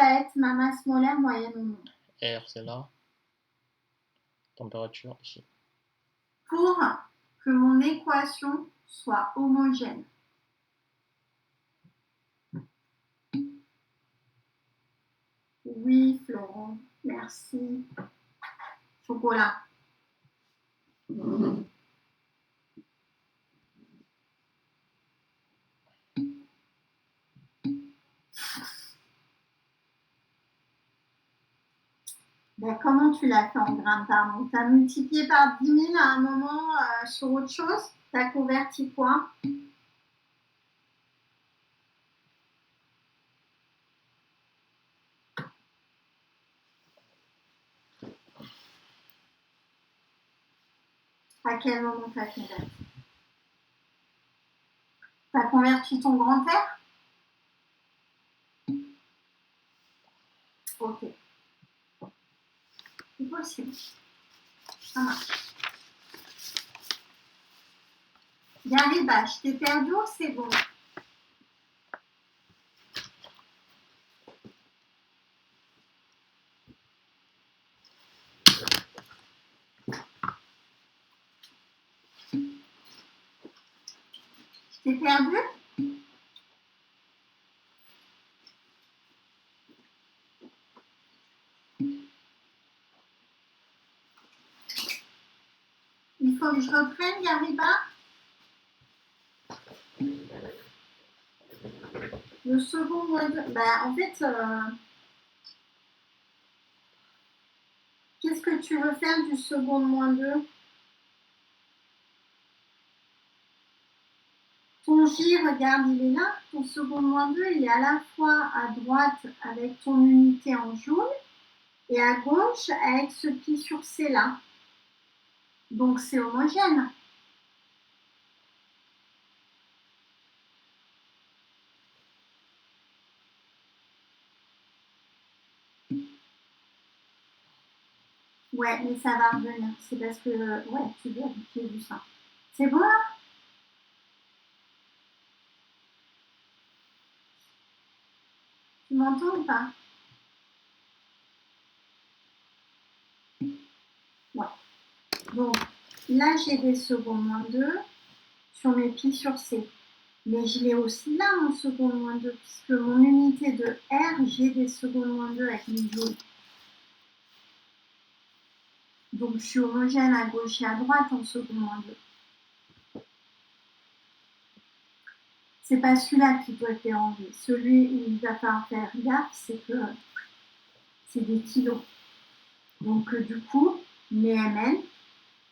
va être ma masse molaire moyenne au monde? R, c'est là. Température, ici. Pour que mon équation soit homogène. Oui, Florent, merci. Chocolat. Ben, comment tu l'as fait en grammes par mois? Tu as multiplié par 10 000 à un moment sur autre chose? Tu as converti quoi? À quel moment tu as converti? Tu as converti ton grand R? Ok. C'est possible. Ça marche. Gariba, je t'ai perdu ou c'est bon? Je t'ai perdu? Il faut que je reprenne, Gariba? Le second moins 2. Ben, en fait, qu'est-ce que tu veux faire du second moins 2? Ton J, regarde, il est là. Ton second moins 2, il est à la fois à droite avec ton unité en joule et à gauche avec ce pi sur C là. Donc, c'est homogène. Ouais, mais ça va revenir. C'est parce que, ouais, tu dois appliquer du ça. C'est bon là? Tu m'entends ou pas? Ouais. Donc, là, j'ai des secondes moins 2 sur mes pi sur C. Mais je l'ai aussi là, mon second moins 2, puisque mon unité de R, j'ai des secondes moins 2 avec mes joules. Donc, je suis homogène à gauche et à droite en second moins 2. C'est pas celui-là qui doit être dérangé. Celui où il va falloir faire gaffe, c'est que c'est des kilos. Donc, du coup, ma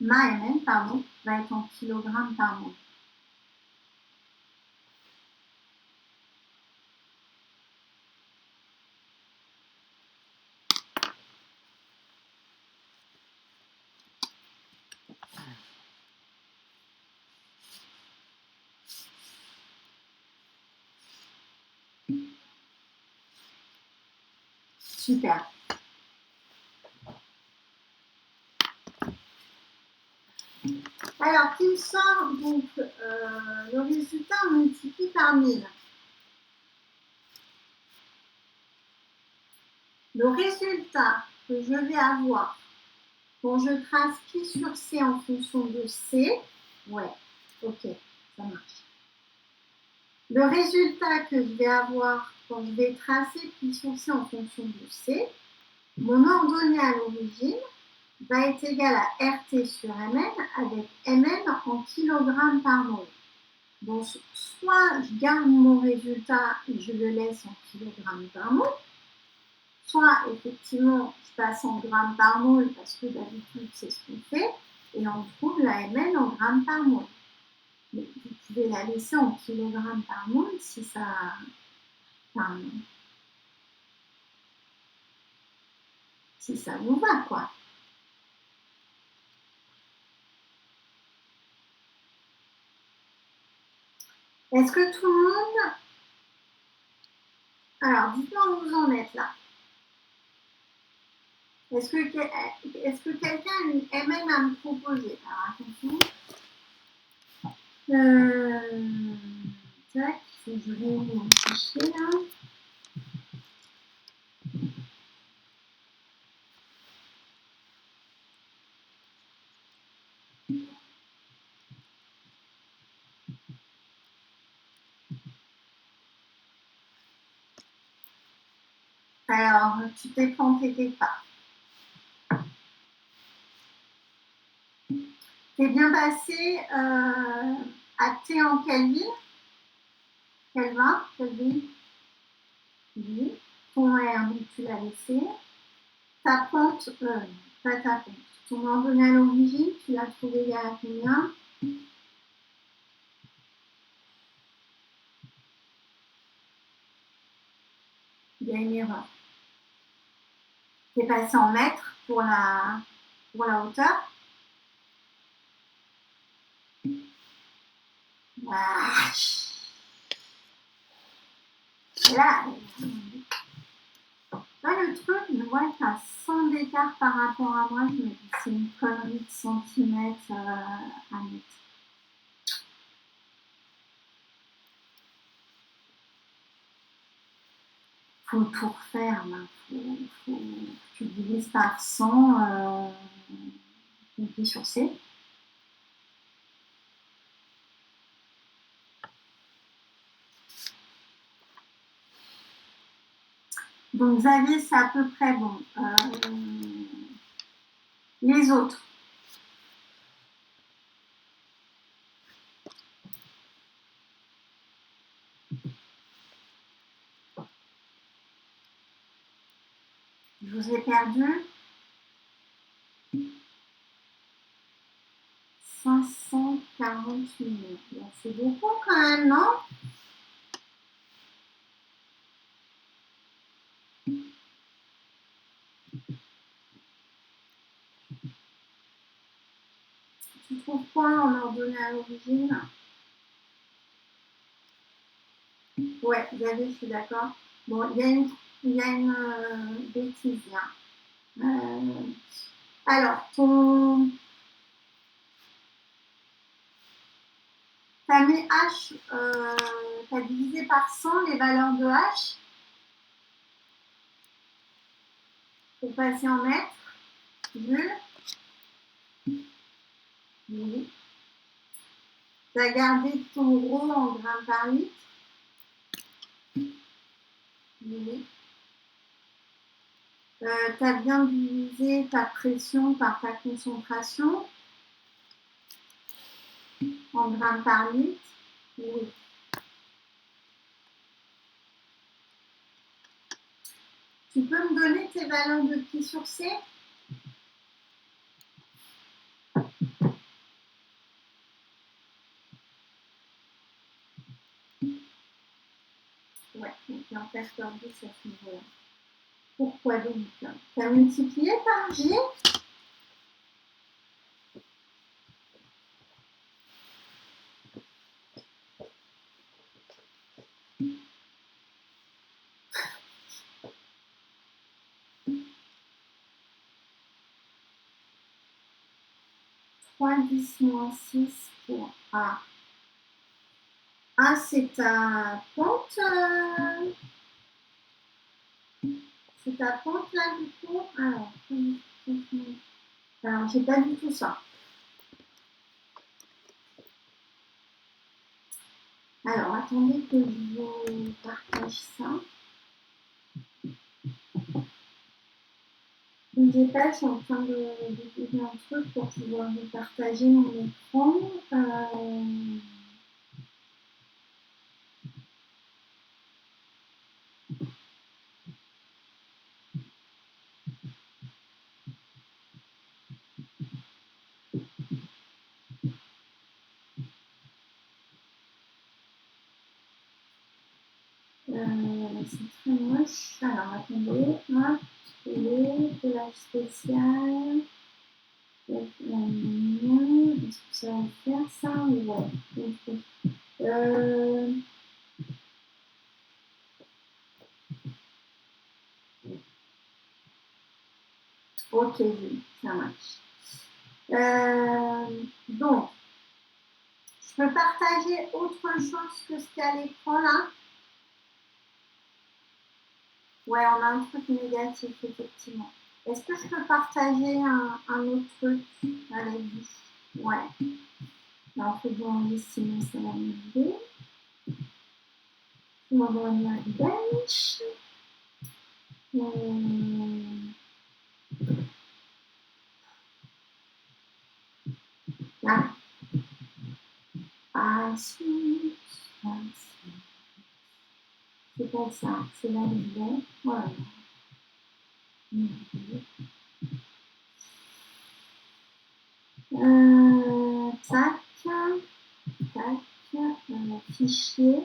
MN, pardon, va être en kilogrammes par mol. Super. Alors, qu'il sort donc le résultat multiplie par 1000. Le résultat que je vais avoir quand je trace pi sur C en fonction de C, ouais, ok, ça marche. Le résultat que je vais avoir quand je vais tracer pi sur C en fonction de C, mon ordonnée à l'origine va être égal à RT sur Mn avec Mn en kilogrammes par mol. Donc, soit je garde mon résultat et je le laisse en kilogrammes par mol, soit effectivement je passe en grammes par mol parce que d'habitude c'est ce qu'on fait, et on trouve la Mn en grammes par mol. Mais vous pouvez la laisser en kilogrammes par mol si ça... Enfin, si ça vous va, quoi. Est-ce que tout le monde... Alors, dites-moi où vous en êtes là. Est-ce que quelqu'un a une Mn à me proposer? Alors, attention. Tac, il faut que je rouvre mon fichier là. Alors, tu t'es planté quelque part. T'es bien passé à T en quelle ville? Quelle vin? Quelle ville? Oui. Ton R, tu l'as laissé. Ta pente, pas ta pente. Ton ordonnée à l'origine, tu l'as trouvé il y a combien? Il y a une erreur. Tu es passé en mètres pour la hauteur. Ah. Là, le truc, je vois que tu as 100 d'écart par rapport à moi. Je me dis, c'est une connerie de centimètres à mettre. Faut tout refaire, là. Faut tu divises par 100, cliquer sur C. Donc Xavier, c'est à peu près bon. Les autres. Je vous ai perdu. 540 minutes. C'est beaucoup quand même, non? Tu trouves quoi en ordonnée à l'origine? Ouais, Xavier, je suis d'accord. Bon, il y a une bêtise là. Alors, t'as mis H, t'as divisé par 100 les valeurs de H pour passer en mètres. Vu? Oui. T'as gardé ton rho en grammes par litre. Oui. Tu as bien divisé ta pression par ta concentration en grammes par litre. Oui. Tu peux me donner tes valeurs de pi sur C? Ouais, donc il y a un facteur 10 à ce niveau-là. Pourquoi donc? Tu as multiplié par J? Trois 10 moins 6 pour A. A, c'est ta pente. C'est ta pente là du coup. Alors j'ai pas du tout ça. Alors attendez que je vous partage ça. Ne bougez pas, je suis en train de faire un truc pour pouvoir vous partager mon écran. C'est très moche. Alors attendez, hop, collage spécial. Est-ce que ça va faire ça? Ouais. Ok, ça marche. Donc, je peux partager autre chose que ce qu'il y a à l'écran là? Ouais, on a un truc négatif, effectivement. Est-ce que je peux partager un autre truc avec vous? Ouais. Alors, faisons ici, ça va m'aider. On va voir la bench. Là. C'est pas ça, c'est là le bon. Voilà. Tac, tac, fichier.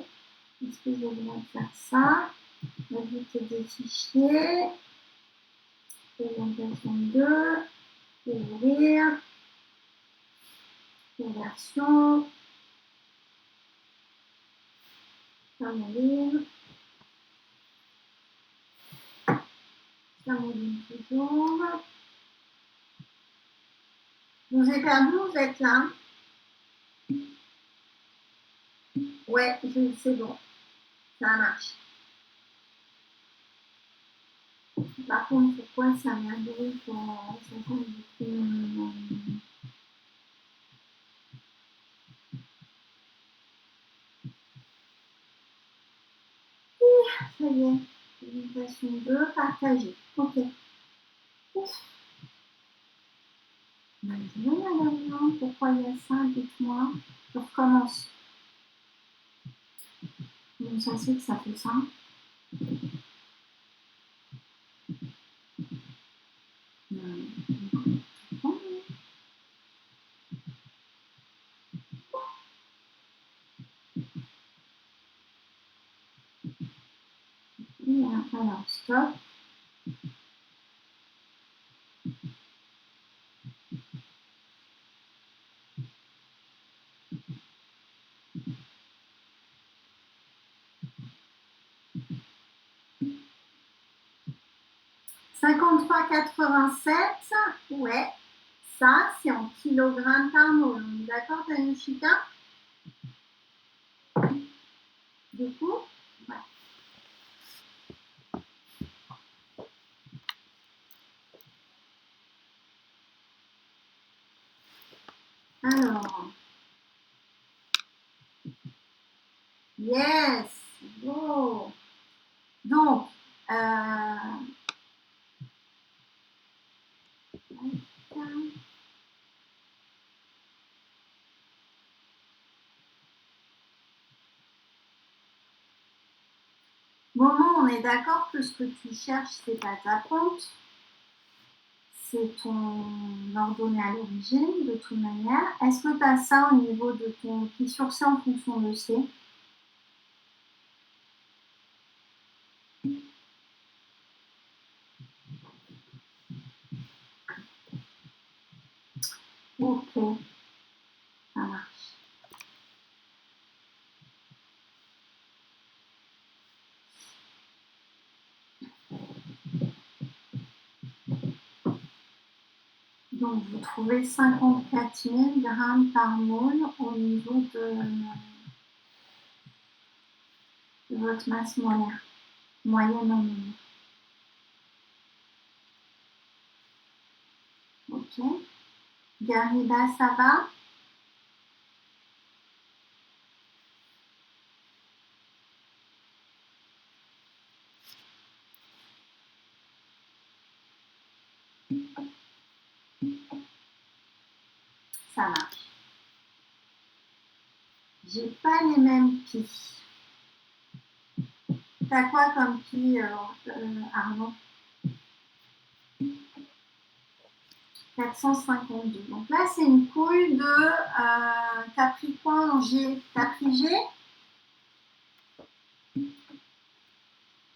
Est-ce que je vais faire ça? Ajouter des fichiers. Présentation 2. Ouvrir. Conversion. Thermoline. Thermoline toujours. Je vous ai perdu, vous êtes là? Ouais, c'est bon. Ça marche. Par contre, pourquoi ça m'a donné quand ça change du ça y est. Présentation 2, partager. Ok. Ouf. Madame, pourquoi il y a ça? Dites-moi. Je recommence. Bon, ça c'est que ça fait ça. Alors, stop. « 53,87 ». Ouais. Ça, c'est en kilogrammes par mol. D'accord, Tanushika? Du coup, ouais. Alors. Yes. Oh. Donc, Moment, on est d'accord que ce que tu cherches, c'est pas ta compte, c'est ton ordonnée à l'origine, de toute manière. Est-ce que tu as ça au niveau de ton qui sur C en fonction de C? Ok, ça marche. Donc, vous trouvez 54 000 grammes par mol au niveau de votre masse molaire, moyenne en mol. Ok. Garida, ça va? Ça marche. J'ai pas les mêmes pi. T'as quoi comme pi, Arnaud? 452. Donc là, c'est une couille de t'as pris quoi en G? T'as pris G?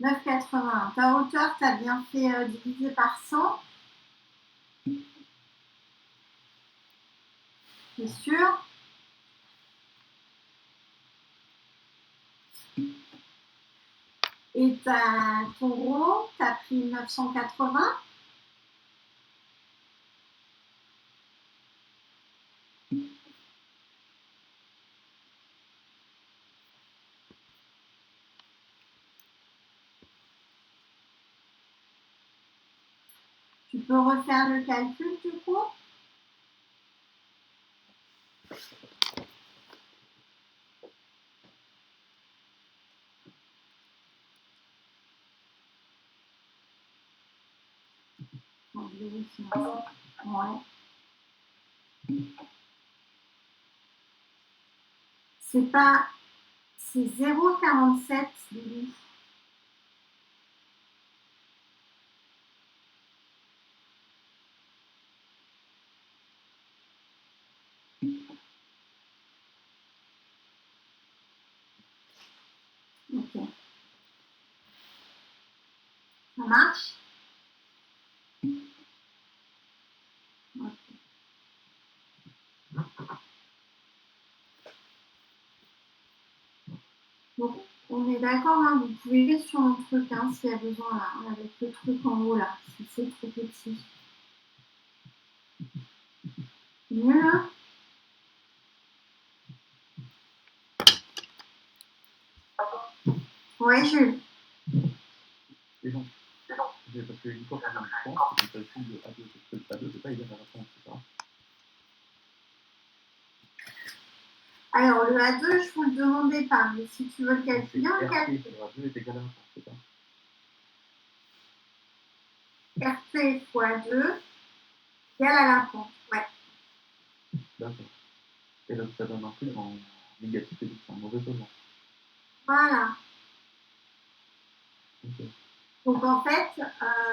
9,81. Ta hauteur, t'as bien fait diviser par 100. C'est sûr? Et ton rho, t'as pris 980. Tu peux refaire le calcul du coup? vérifie. Ouais. C'est pas... C'est 0,47 Lily. Ok. Ça marche? Ok. Donc, on est d'accord, hein, vous pouvez aller sur mon truc hein, s'il y a besoin, là, avec le truc en haut, là, si c'est trop petit. Mieux, là? Ouais, Jules. Et donc, parce qu'une fois qu'on a une réponse, c'est qu'on calcule le A2, parce que le A2, c'est pas égal à la réponse, c'est ça? Alors, le A2, je vous le demandais pas, mais si tu veux le calculer, on le calcule. Le A2 est égal à la réponse, c'est ça? RP fois 2 égale à la pente, ouais. D'accord. Et donc, ça donne un truc en négatif, et donc c'est un mauvais solvant. Voilà. Okay. Donc, en fait,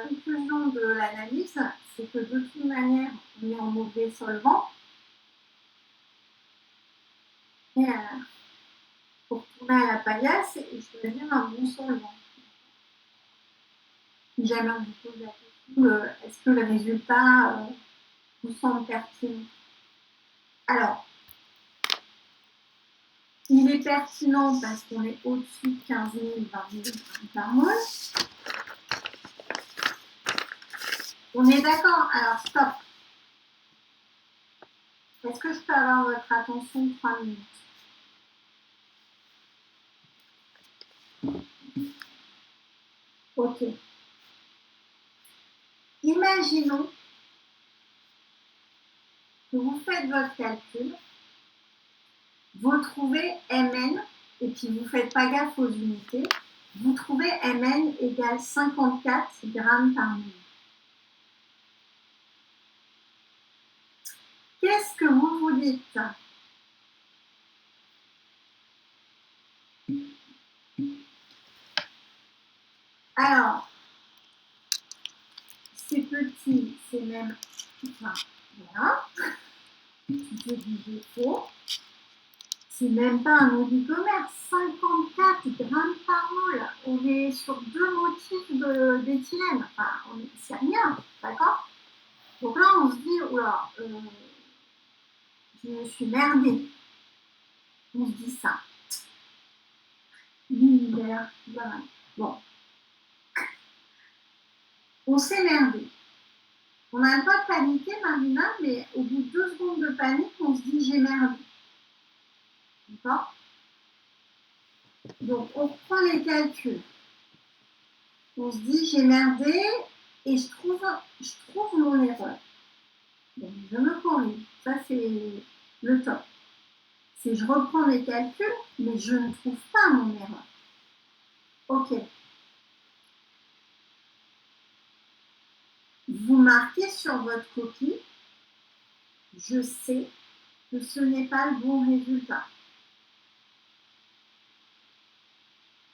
conclusion de l'analyse, c'est que de toute manière, on est en mauvais solvant. Et pour tourner à la paillasse, il choisir un bon solvant. Si jamais on vous pose la question, est-ce que le résultat vous semble pertinent? Alors, il est pertinent parce qu'on est au-dessus de 15 000, 20 000 grammes par mol. On est d'accord? Alors, stop. Est-ce que je peux avoir votre attention 3 minutes? Ok. Imaginons que vous faites votre calcul, vous trouvez Mn, et puis vous ne faites pas gaffe aux unités, vous trouvez Mn égale 54 grammes par minute. Qu'est-ce que vous vous dites? Alors, c'est petit, c'est même... Enfin, voilà. C'est du faux. C'est même pas un oligomère. 54 grammes par mol. On est sur 2 motifs d'éthylène. Enfin, c'est rien, d'accord? Donc là, on se dit, oula, je me suis merdée. On se dit ça. L'univers, voilà. Bon. On s'est merdé. On n'a pas de paniquer, Marina, mais au bout de 2 secondes de panique, on se dit j'ai merdé. D'accord? Donc, on reprend les calculs. On se dit j'ai merdé et je trouve mon erreur. Donc, je me corrige. Ça, c'est le top. C'est je reprends les calculs, mais je ne trouve pas mon erreur. Ok. Vous marquez sur votre copie, je sais que ce n'est pas le bon résultat.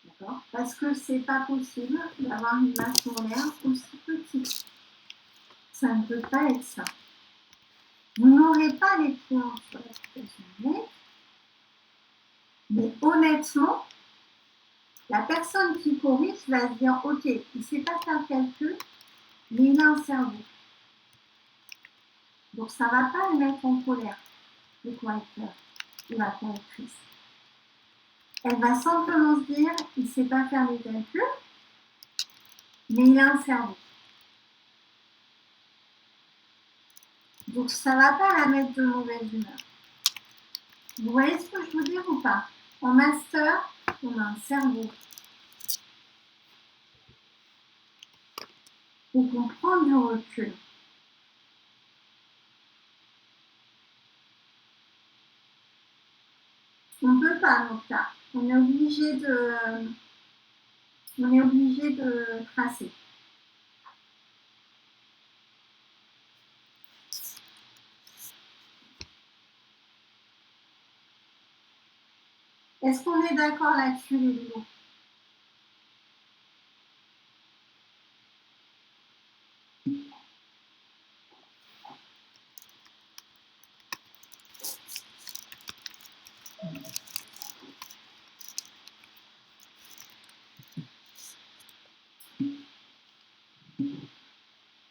D'accord? Parce que c'est pas possible d'avoir une masse molaire aussi petite. Ça ne peut pas être ça. Vous n'aurez pas les points sur l'application, mais honnêtement, la personne qui corrige va se dire ok, il ne sait pas faire le calcul, mais il a un cerveau. Donc ça ne va pas le mettre en colère, le correcteur ou la correctrice. Elle va simplement se dire il ne sait pas faire les calculs, mais il a un cerveau. Donc ça ne va pas la mettre de mauvaise humeur. Vous voyez ce que je veux dire ou pas? En master, on a un cerveau. Donc on prend du recul. On ne peut pas dans ce cas. On est obligé de tracer. Est-ce qu'on est d'accord là-dessus, les Lilou?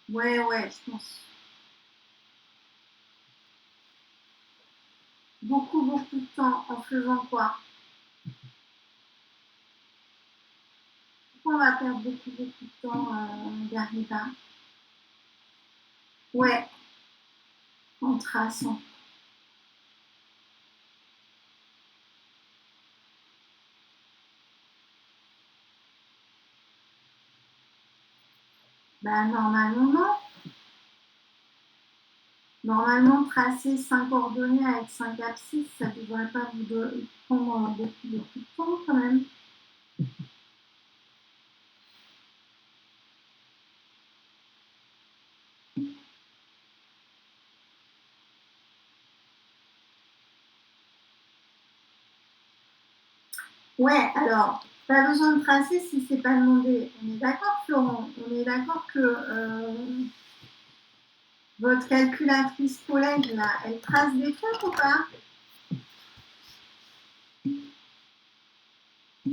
Ouais, je pense. Beaucoup de temps en faisant quoi? Pourquoi on va perdre beaucoup de temps derrière ça? Ouais, en traçant. Ben, normalement, non. Normalement, tracer 5 coordonnées avec 5 abscisses, ça ne devrait pas vous prendre beaucoup de temps quand même. Ouais, alors, pas besoin de tracer si c'est pas demandé. On est d'accord, Florent? On est d'accord que votre calculatrice collègue, là, elle trace des trucs ou pas?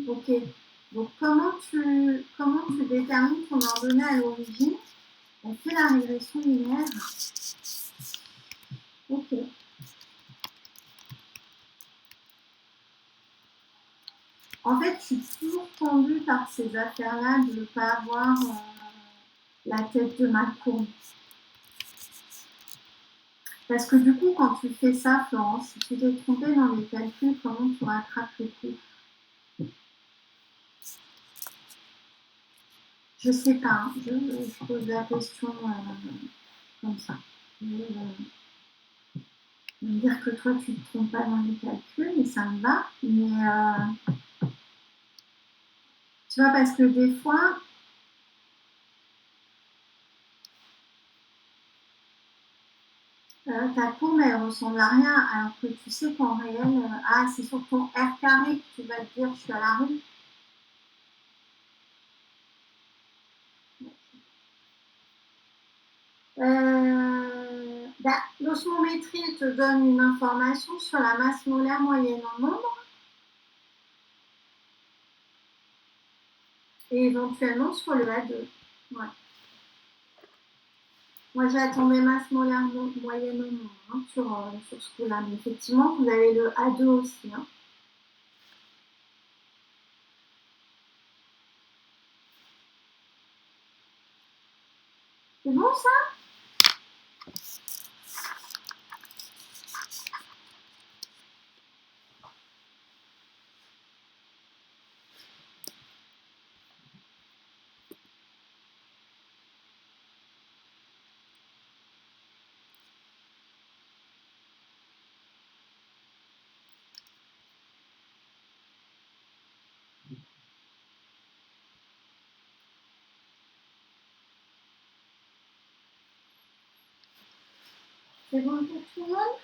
Ok. Donc, comment tu détermines ton ordonnée à l'origine? On fait la régression linéaire. Ok. En fait, je suis toujours tendue par ces affaires-là de ne pas avoir la tête de ma courbe. Parce que du coup, quand tu fais ça, Florence, si tu t'es trompée dans les calculs, comment tu rattrapes le coup? Je sais pas, hein. Je pose la question comme ça. Je vais me dire que toi, tu ne te trompes pas dans les calculs, mais ça me va. Mais tu vois, parce que des fois, ta courbe, elle ressemble à rien, alors que tu sais qu'en réel, c'est sur ton R carré que tu vas te dire, je suis à la rue. L'osmométrie te donne une information sur la masse molaire moyenne en nombre et éventuellement sur le A2. Ouais. Moi, j'attendais masse molaire moyenne en nombre sur ce coup-là. Mais effectivement, vous avez le A2 aussi. Hein. C'est bon ça? C'est bon pour tout le monde?